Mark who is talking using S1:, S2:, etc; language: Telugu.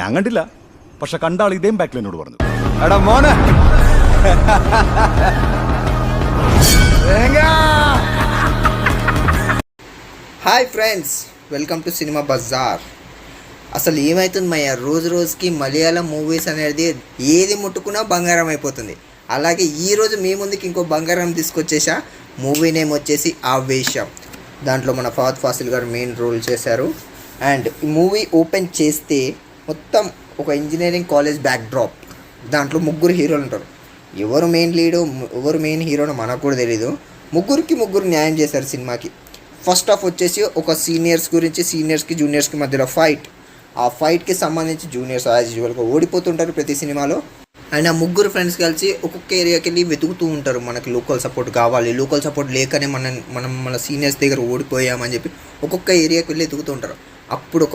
S1: ഞാൻ കണ്ടില്ല, പക്ഷെ കണ്ട ആൾ ഇതേം ബാക്കിൽ എന്നോട് പറഞ്ഞു, എടാ മോനെ
S2: hi friends, welcome to cinema bazaar. అసలు ఏమవుతుంది మయ్య, రోజు రోజుకి మలయాళం మూవీస్ అనేది ఏది ముట్టుకున్నా బంగారం అయిపోతుంది. అలాగే ఈరోజు మీ ముందుకి ఇంకో బంగారం తీసుకొచ్చేసా. మూవీ నేమ్ వచ్చేసి ఆవేశం. దాంట్లో మన ఫహద్ ఫాసిల్ గారు మెయిన్ రోల్ చేశారు. అండ్ ఈ మూవీ ఓపెన్ చేస్తే మొత్తం ఒక ఇంజనీరింగ్ కాలేజ్ బ్యాక్ డ్రాప్. దాంట్లో ముగ్గురు హీరోలు ఉంటారు. ఎవరు మెయిన్ లీడో ఎవరు మెయిన్ హీరోనో మనకు కూడా తెలీదు. ముగ్గురు న్యాయం చేశారు సినిమాకి. ఫస్ట్ హాఫ్ వచ్చేసి ఒక సీనియర్స్ గురించి, సీనియర్స్కి జూనియర్స్కి మధ్యలో ఫైట్. ఆ ఫైట్కి సంబంధించి జూనియర్స్ యాజ్ యూజువల్గా ఓడిపోతుంటారు ప్రతి సినిమాలో. అండ్ ఆ ముగ్గురు ఫ్రెండ్స్ కలిసి ఒక్కొక్క ఏరియాకి వెళ్ళి వెతుకుతూ ఉంటారు. మనకి లోకల్ సపోర్ట్ కావాలి, లోకల్ సపోర్ట్ లేకనే మనం మన సీనియర్స్ దగ్గర ఓడిపోయామని చెప్పి ఒక్కొక్క ఏరియాకి వెళ్ళి వెతుకుతూ ఉంటారు. అప్పుడు ఒక